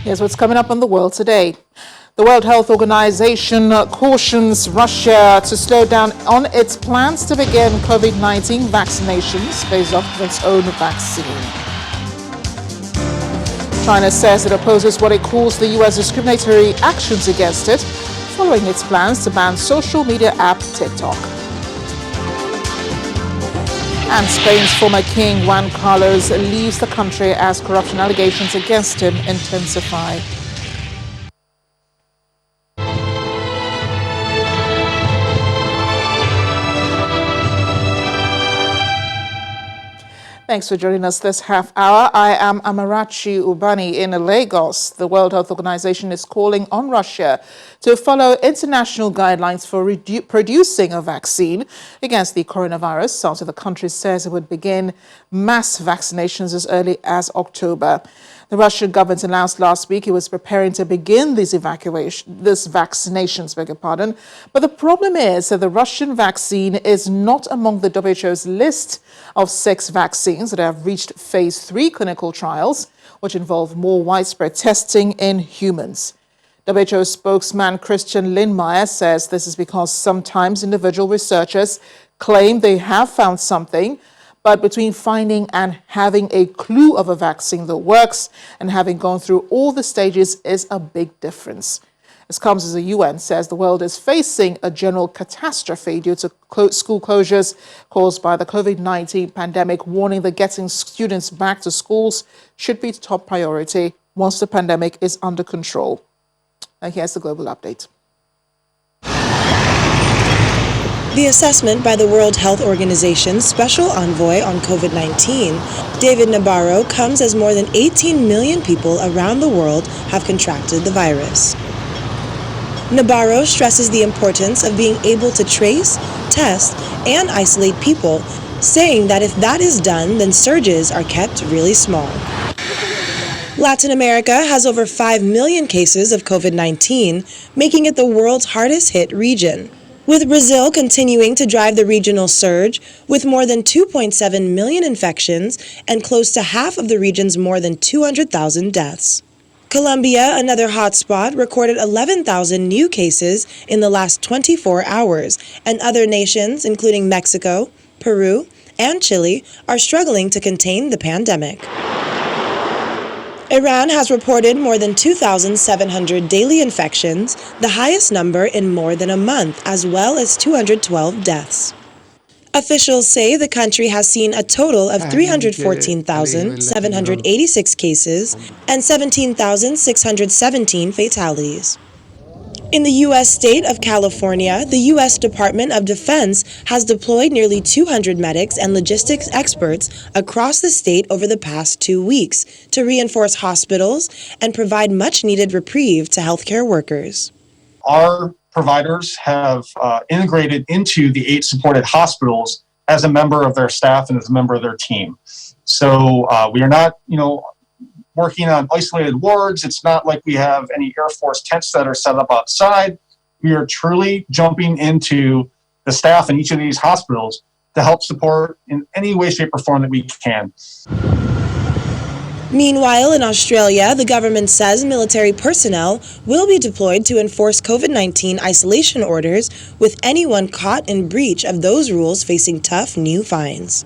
Here's what's coming up on the world today. The World Health Organization cautions Russia to slow down on its plans to begin COVID-19 vaccinations based off of its own vaccine. China says it opposes what it calls the U.S. discriminatory actions against it, following its plans to ban social media app TikTok. And Spain's former king, Juan Carlos, leaves the country as corruption allegations against him intensify. Thanks for joining us this half hour. I am Amarachi Ubani in Lagos. The World Health Organization is calling on Russia to follow international guidelines for producing a vaccine against the coronavirus after the country says it would begin mass vaccinations as early as October. The Russian government announced last week it was preparing to begin these vaccinations, But the problem is that the Russian vaccine is not among the WHO's list of 6 vaccines that have reached phase 3 clinical trials, which involve more widespread testing in humans. WHO spokesman Christian Lindmeier says this is because sometimes individual researchers claim they have found something, but between finding and having a clue of a vaccine that works and having gone through all the stages is a big difference. This comes as the UN says the world is facing a general catastrophe due to school closures caused by the COVID-19 pandemic, warning that getting students back to schools should be the top priority once the pandemic is under control. And here's the global update. The assessment by the World Health Organization's Special Envoy on COVID-19, David Nabarro, comes as more than 18 million people around the world have contracted the virus. Nabarro stresses the importance of being able to trace, test, and isolate people, saying that if that is done, then surges are kept really small. Latin America has over 5 million cases of COVID-19, making it the world's hardest hit region, with Brazil continuing to drive the regional surge with more than 2.7 million infections and close to half of the region's more than 200,000 deaths. Colombia, another hotspot, recorded 11,000 new cases in the last 24 hours, and other nations, including Mexico, Peru, and Chile, are struggling to contain the pandemic. Iran has reported more than 2,700 daily infections, the highest number in more than a month, as well as 212 deaths. Officials say the country has seen a total of 314,786 cases and 17,617 fatalities. In the U.S. state of California, the U.S. Department of Defense has deployed nearly 200 medics and logistics experts across the state over the past 2 weeks to reinforce hospitals and provide much-needed reprieve to healthcare workers. Our providers have integrated into the 8 supported hospitals as a member of their staff and as a member of their team. So we are not, working on isolated wards. It's not like we have any Air Force tents that are set up outside. We are truly jumping into the staff in each of these hospitals to help support in any way, shape, or form that we can. Meanwhile, in Australia, the government says military personnel will be deployed to enforce COVID-19 isolation orders, with anyone caught in breach of those rules facing tough new fines.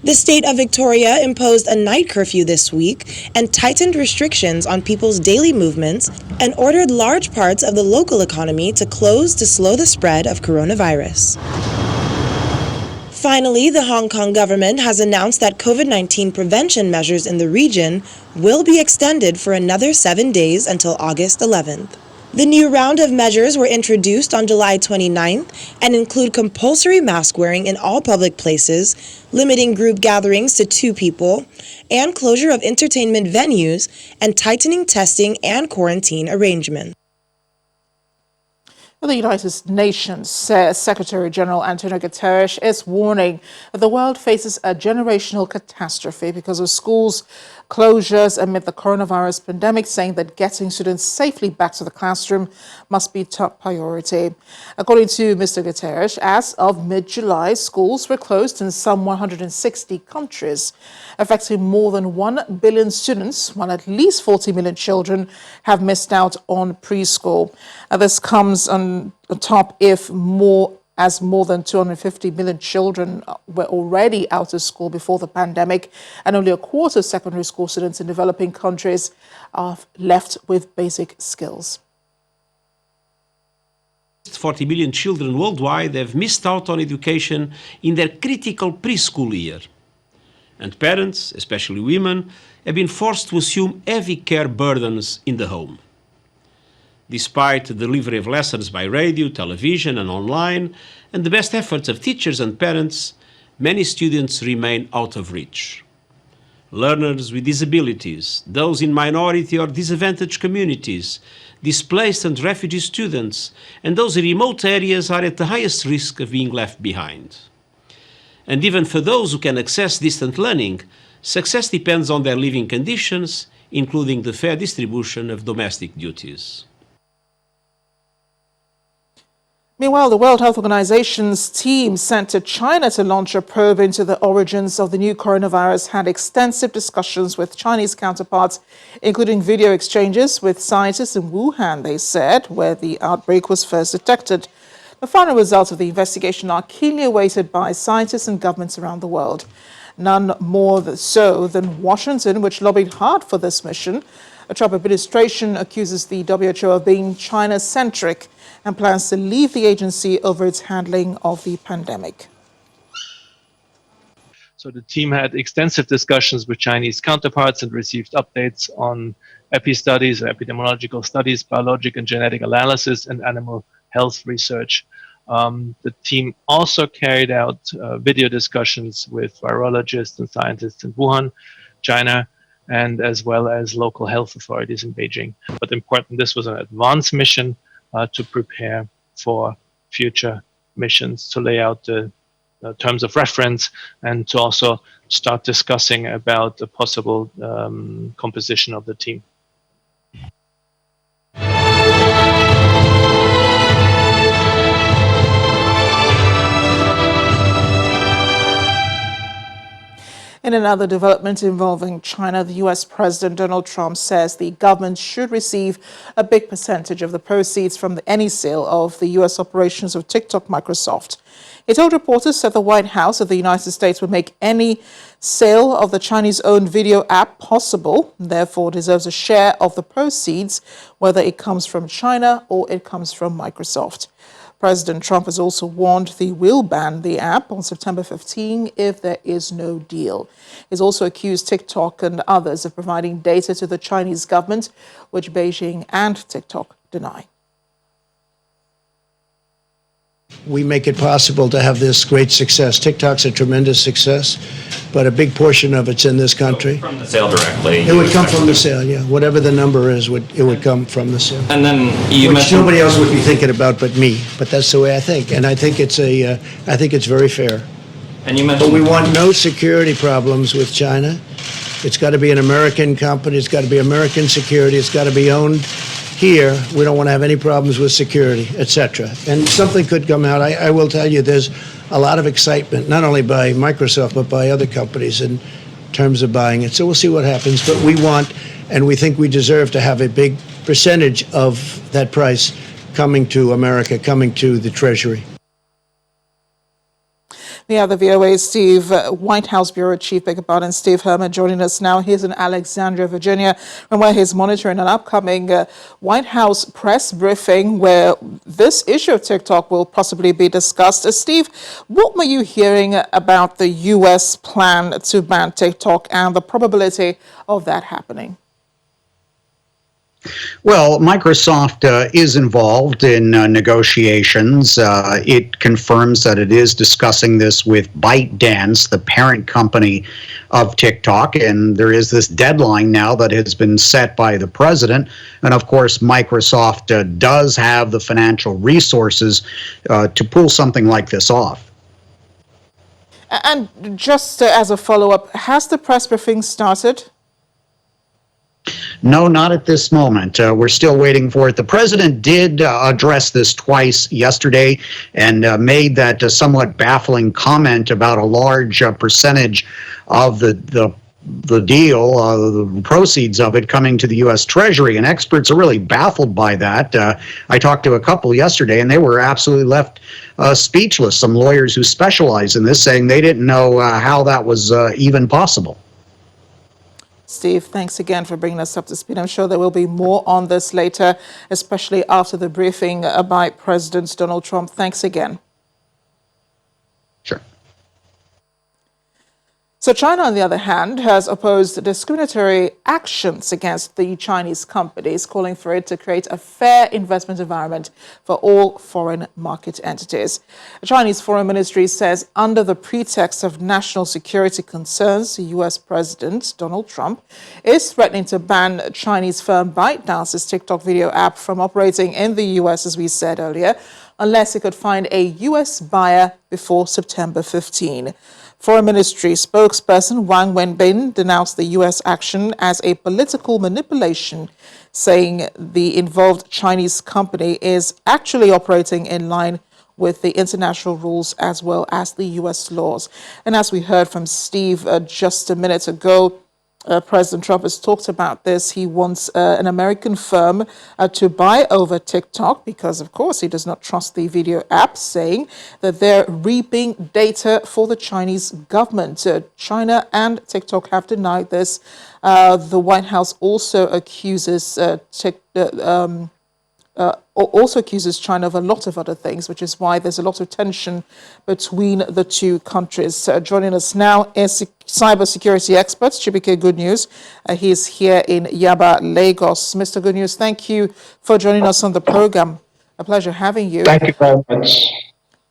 The state of Victoria imposed a night curfew this week and tightened restrictions on people's daily movements and ordered large parts of the local economy to close to slow the spread of coronavirus. Finally, the Hong Kong government has announced that COVID-19 prevention measures in the region will be extended for another 7 days until August 11th. The new round of measures were introduced on July 29th and include compulsory mask wearing in all public places, limiting group gatherings to 2 people, and closure of entertainment venues, and tightening testing and quarantine arrangements. The United Nations Secretary General Antonio Guterres is warning that the world faces a generational catastrophe because of schools closures amid the coronavirus pandemic, saying that getting students safely back to the classroom must be top priority. According to Mr. Guterres, as of mid-July, schools were closed in some 160 countries, affecting more than 1 billion students, while at least 40 million children have missed out on preschool. This comes on top if more than 250 million children were already out of school before the pandemic, and only a quarter of secondary school students in developing countries are left with basic skills. 40 million children worldwide have missed out on education in their critical preschool year. And parents, especially women, have been forced to assume heavy care burdens in the home. Despite the delivery of lessons by radio, television and online, and the best efforts of teachers and parents, many students remain out of reach. Learners with disabilities, those in minority or disadvantaged communities, displaced and refugee students, and those in remote areas are at the highest risk of being left behind. And even for those who can access distant learning, success depends on their living conditions, including the fair distribution of domestic duties. Meanwhile, the World Health Organization's team sent to China to launch a probe into the origins of the new coronavirus had extensive discussions with Chinese counterparts, including video exchanges with scientists in Wuhan, they said, where the outbreak was first detected. The final results of the investigation are keenly awaited by scientists and governments around the world. None more so than Washington, which lobbied hard for this mission. The Trump administration accuses the WHO of being China-centric and plans to leave the agency over its handling of the pandemic. So the team had extensive discussions with Chinese counterparts and received updates on studies, epidemiological studies, biologic and genetic analysis, and animal health research. The team also carried out video discussions with virologists and scientists in Wuhan, China, and as well as local health authorities in Beijing. But important, this was an advanced mission to prepare for future missions, to lay out the terms of reference, and to also start discussing about the possible composition of the team. In another development involving China, the U.S. President Donald Trump says the government should receive a big percentage of the proceeds from any sale of the U.S. operations of TikTok Microsoft. He told reporters that the White House of the United States would make any sale of the Chinese-owned video app possible, and therefore deserves a share of the proceeds, whether it comes from China or it comes from Microsoft. President Trump has also warned he will ban the app on September 15 if there is no deal. He's also accused TikTok and others of providing data to the Chinese government, which Beijing and TikTok deny. We make it possible to have this great success. TikTok's a tremendous success, but a big portion of it's in this country. From the sale directly? It would come from the sale, yeah. Whatever the number is, it would come from the sale. And then you Which mentioned nobody else would be thinking about but me. But that's the way I think, and I think it's very fair. And you mentioned, But we want no security problems with China. It's got to be an American company. It's got to be American security. It's got to be owned here. We don't want to have any problems with security, etc. And something could come out. I will tell you, there's a lot of excitement, not only by Microsoft, but by other companies in terms of buying it. So we'll see what happens. But we want, and we think we deserve to have a big percentage of that price coming to America, coming to the Treasury. The White House Bureau Chief, Steve Herman, joining us now. He's in Alexandria, Virginia, and where he's monitoring an upcoming White House press briefing where this issue of TikTok will possibly be discussed. Steve, what were you hearing about the U.S. plan to ban TikTok and the probability of that happening? Well, Microsoft is involved in negotiations. It confirms that it is discussing this with ByteDance, the parent company of TikTok, and there is this deadline now that has been set by the president. And of course, Microsoft does have the financial resources to pull something like this off. And just as a follow-up, has the press briefing started? No, not at this moment. We're still waiting for it. The president did address this twice yesterday and made that somewhat baffling comment about a large percentage of the deal, the proceeds of it coming to the U.S. Treasury, and experts are really baffled by that. I talked to a couple yesterday, and they were absolutely left speechless. Some lawyers who specialize in this saying they didn't know how that was even possible. Steve, thanks again for bringing us up to speed. I'm sure there will be more on this later, especially after the briefing by President Donald Trump. Thanks again. Sure. So China, on the other hand, has opposed discriminatory actions against the Chinese companies, calling for it to create a fair investment environment for all foreign market entities. The Chinese Foreign Ministry says under the pretext of national security concerns, the U.S. President Donald Trump is threatening to ban Chinese firm ByteDance's TikTok video app from operating in the U.S., as we said earlier, unless it could find a U.S. buyer before September 15. Foreign Ministry spokesperson Wang Wenbin denounced the U.S. action as a political manipulation, saying the involved Chinese company is actually operating in line with the international rules as well as the U.S. laws. And as we heard from Steve just a minute ago, President Trump has talked about this. He wants an American firm to buy over TikTok because, of course, he does not trust the video app, saying that they're reaping data for the Chinese government. China and TikTok have denied this. The White House also accuses China of a lot of other things, which is why there's a lot of tension between the two countries. Joining us now is cybersecurity expert Chibuike Good News. He's here in Yaba, Lagos. Mr. Good News, thank you for joining us on the program. A pleasure having you. Thank you very much.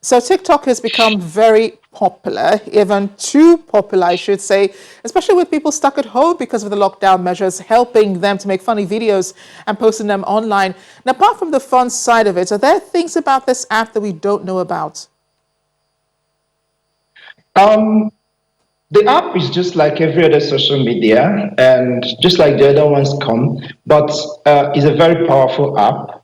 So TikTok has become very popular, even too popular, I should say, especially with people stuck at home because of the lockdown measures, helping them to make funny videos and posting them online. Now, apart from the fun side of it, are there things about this app that we don't know about? The app is just like every other social media, and just like the other ones come, but it's a very powerful app.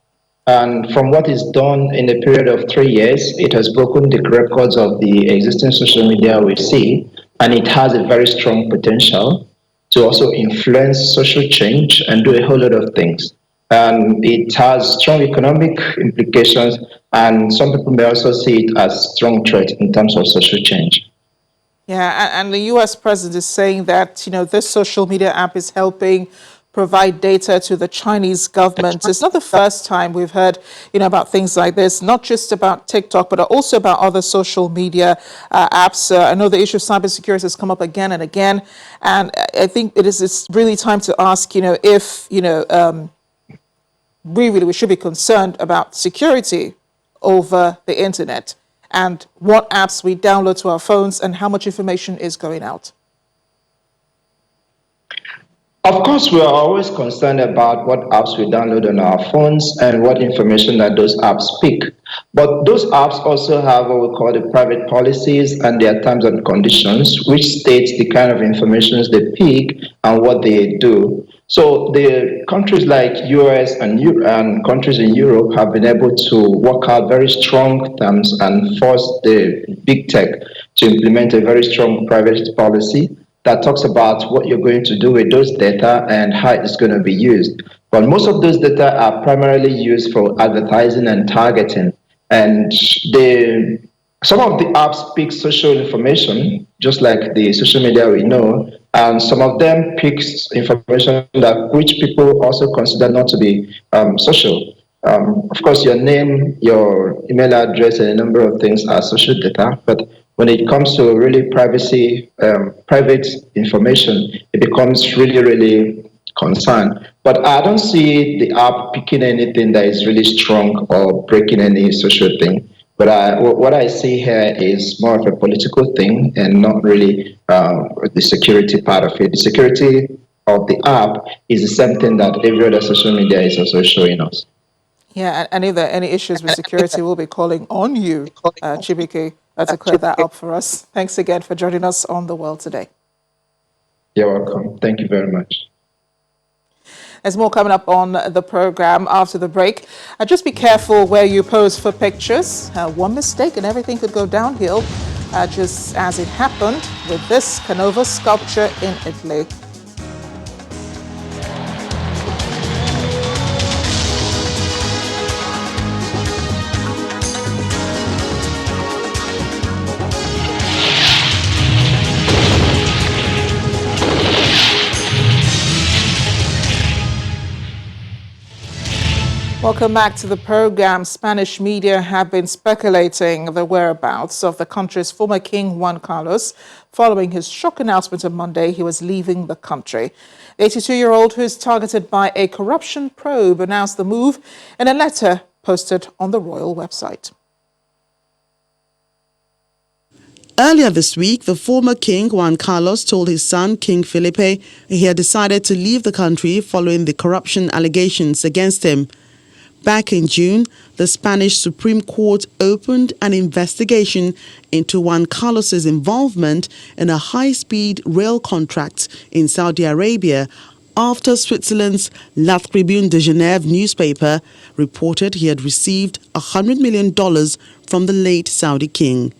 And from what is done in a period of 3 years, it has broken the records of the existing social media we see, and it has a very strong potential to also influence social change and do a whole lot of things. And it has strong economic implications, and some people may also see it as a strong threat in terms of social change. Yeah, and the U.S. president is saying that, this social media app is helping provide data to the Chinese government. It's not the first time we've heard, about things like this, not just about TikTok, but also about other social media apps. I know the issue of cybersecurity has come up again and again, and I think it's really time to ask, if, we should be concerned about security over the internet and what apps we download to our phones and how much information is going out. Of course, we are always concerned about what apps we download on our phones and what information that those apps speak. But those apps also have what we call the private policies and their terms and conditions, which states the kind of information they pick and what they do. So the countries like US and countries in Europe have been able to work out very strong terms and force the big tech to implement a very strong privacy policy that talks about what you're going to do with those data and how it's going to be used. But most of those data are primarily used for advertising and targeting. And some of the apps pick social information, just like the social media we know, and some of them pick information that which people also consider not to be social. Of course, your name, your email address, and a number of things are social data, but when it comes to really private information, it becomes really, really concern. But I don't see the app picking anything that is really strong or breaking any social thing. But what I see here is more of a political thing and not really the security part of it. The security of the app is the same thing that every other social media is also showing us. Yeah, and if there are any issues with security, we'll be calling on you, Chibike, to clear that up for us. Thanks again for joining us on The World today. You're welcome. Thank you very much. There's more coming up on the program after the break. Just be careful where you pose for pictures. One mistake and everything could go downhill, just as it happened with this Canova sculpture in Italy. Welcome back to the program. Spanish media have been speculating the whereabouts of the country's former king, Juan Carlos, following his shock announcement on Monday he was leaving the country. The 82-year-old, who is targeted by a corruption probe, announced the move in a letter posted on the royal website. Earlier this week, the former king, Juan Carlos, told his son, King Felipe, he had decided to leave the country following the corruption allegations against him. Back in June, the Spanish Supreme Court opened an investigation into Juan Carlos's involvement in a high-speed rail contract in Saudi Arabia after Switzerland's La Tribune de Genève newspaper reported he had received $100 million from the late Saudi king.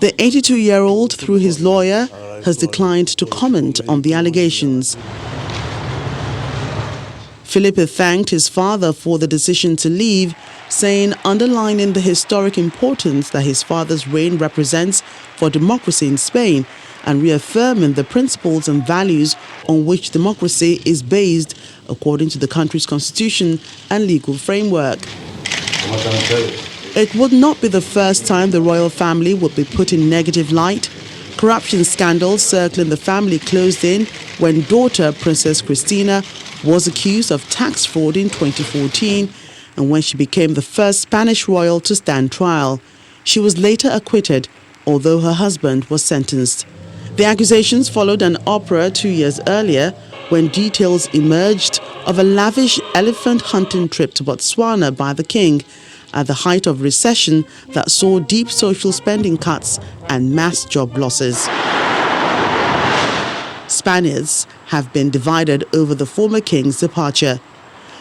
The 82-year-old, through his lawyer, has declined to comment on the allegations. Felipe thanked his father for the decision to leave, saying underlining the historic importance that his father's reign represents for democracy in Spain and reaffirming the principles and values on which democracy is based according to the country's constitution and legal framework. It would not be the first time the royal family would be put in negative light. Corruption scandals circling the family closed in when daughter Princess Cristina was accused of tax fraud in 2014 and when she became the first Spanish royal to stand trial. She was later acquitted, although her husband was sentenced. The accusations followed an opera 2 years earlier when details emerged of a lavish elephant hunting trip to Botswana by the king at the height of recession that saw deep social spending cuts and mass job losses. Spaniards have been divided over the former king's departure.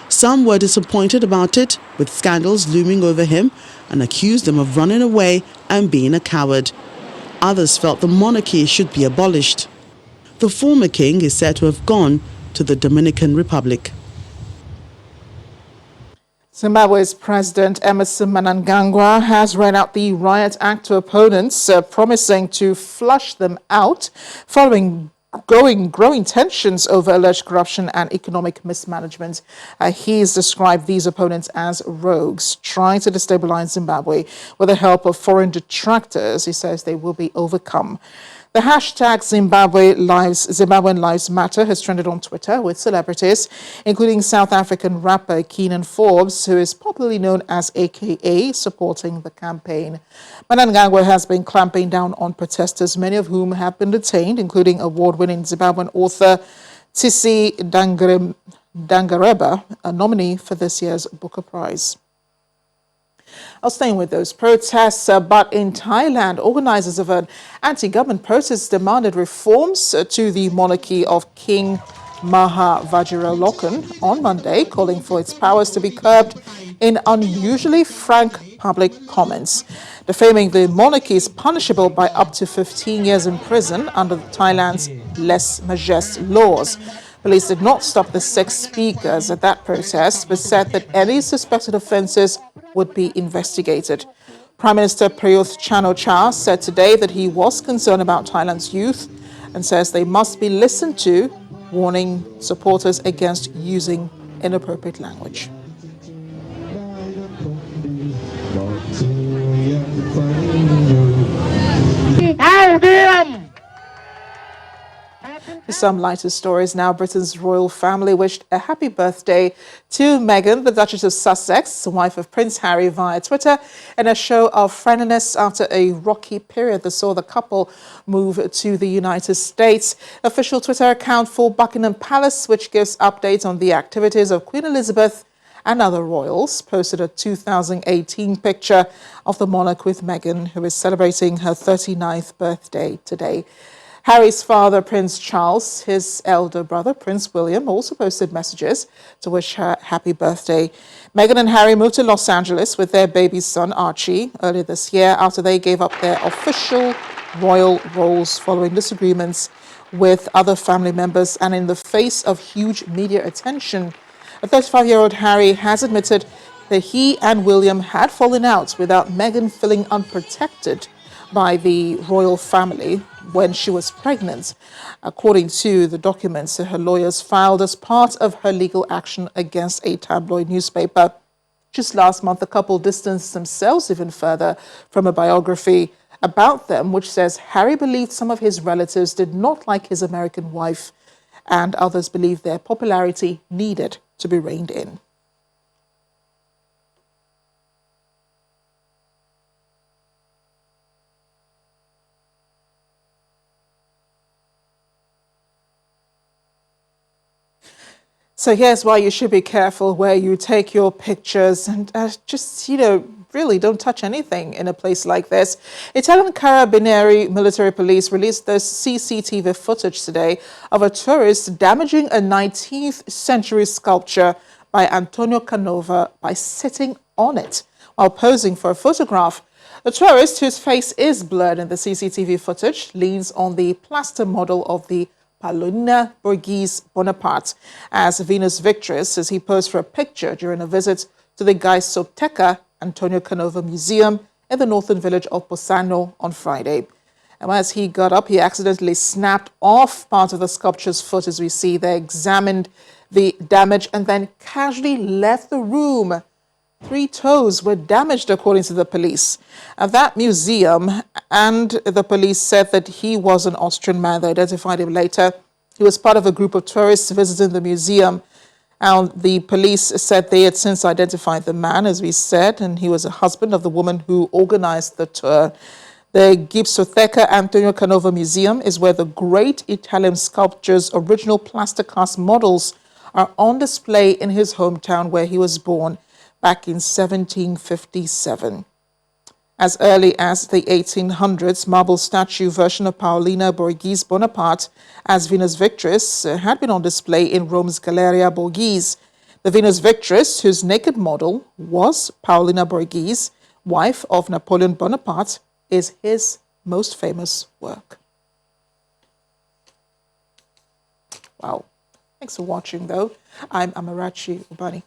Some were disappointed about it, with scandals looming over him, and accused him of running away and being a coward. Others felt the monarchy should be abolished. The former king is said to have gone to the Dominican Republic. Zimbabwe's President Emerson Mnangagwa has read out the Riot Act to opponents, promising to flush them out following growing tensions over alleged corruption and economic mismanagement. He's described these opponents as rogues trying to destabilize Zimbabwe with the help of foreign detractors. He says they will be overcome. The hashtag Zimbabwean Lives Matter has trended on Twitter with celebrities, including South African rapper Keenan Forbes, who is popularly known as AKA, supporting the campaign. Mnangagwa has been clamping down on protesters, many of whom have been detained, including award-winning Zimbabwean author Tsitsi Dangareba, a nominee for this year's Booker Prize. Staying with those protests, but in Thailand, organizers of an anti-government protest demanded reforms to the monarchy of King Maha Vajiralongkorn on Monday, calling for its powers to be curbed in unusually frank public comments. Defaming the monarchy is punishable by up to 15 years in prison under Thailand's lèse majesté laws. Police did not stop the 6 speakers at that protest, but said that any suspected offences would be investigated. Prime Minister Prayuth Chan-o-cha said today that he was concerned about Thailand's youth and says they must be listened to, warning supporters against using inappropriate language. For some lighter stories now, Britain's royal family wished a happy birthday to Meghan, the Duchess of Sussex, wife of Prince Harry, via Twitter, in a show of friendliness after a rocky period that saw the couple move to the United States. Official Twitter account for Buckingham Palace, which gives updates on the activities of Queen Elizabeth and other royals, posted a 2018 picture of the monarch with Meghan, who is celebrating her 39th birthday today. Harry's father, Prince Charles, his elder brother, Prince William, also posted messages to wish her happy birthday. Meghan and Harry moved to Los Angeles with their baby son, Archie, earlier this year after they gave up their official royal roles following disagreements with other family members and in the face of huge media attention. A 35-year-old Harry has admitted that he and William had fallen out without Meghan feeling unprotected by the royal family when she was pregnant, according to the documents that her lawyers filed as part of her legal action against a tabloid newspaper. Just last month, the couple distanced themselves even further from a biography about them, which says Harry believed some of his relatives did not like his American wife, and others believed their popularity needed to be reined in. So here's why you should be careful where you take your pictures and just, really don't touch anything in a place like this. Italian Carabinieri military police released the CCTV footage today of a tourist damaging a 19th century sculpture by Antonio Canova by sitting on it while posing for a photograph. The tourist, whose face is blurred in the CCTV footage, leans on the plaster model of the Paulina Borghese Bonaparte as Venus Victrix as he posed for a picture during a visit to the Gaisoteca Antonio Canova Museum in the northern village of Posano on Friday. And as he got up, he accidentally snapped off part of the sculpture's foot, as we see there, examined the damage, and then casually left the room. 3 toes were damaged, according to the police. At that museum, and the police said that he was an Austrian man. They identified him later. He was part of a group of tourists visiting the museum. And the police said they had since identified the man, as we said, and he was a husband of the woman who organized the tour. The Gipsoteca Antonio Canova Museum is where the great Italian sculptor's original plaster cast models are on display in his hometown where he was born back in 1757. As early as the 1800s, marble statue version of Paolina Borghese Bonaparte as Venus Victrix had been on display in Rome's Galleria Borghese. The Venus Victrix, whose naked model was Paolina Borghese, wife of Napoleon Bonaparte, is his most famous work. Wow. Thanks for watching, though. I'm Amarachi Ubani.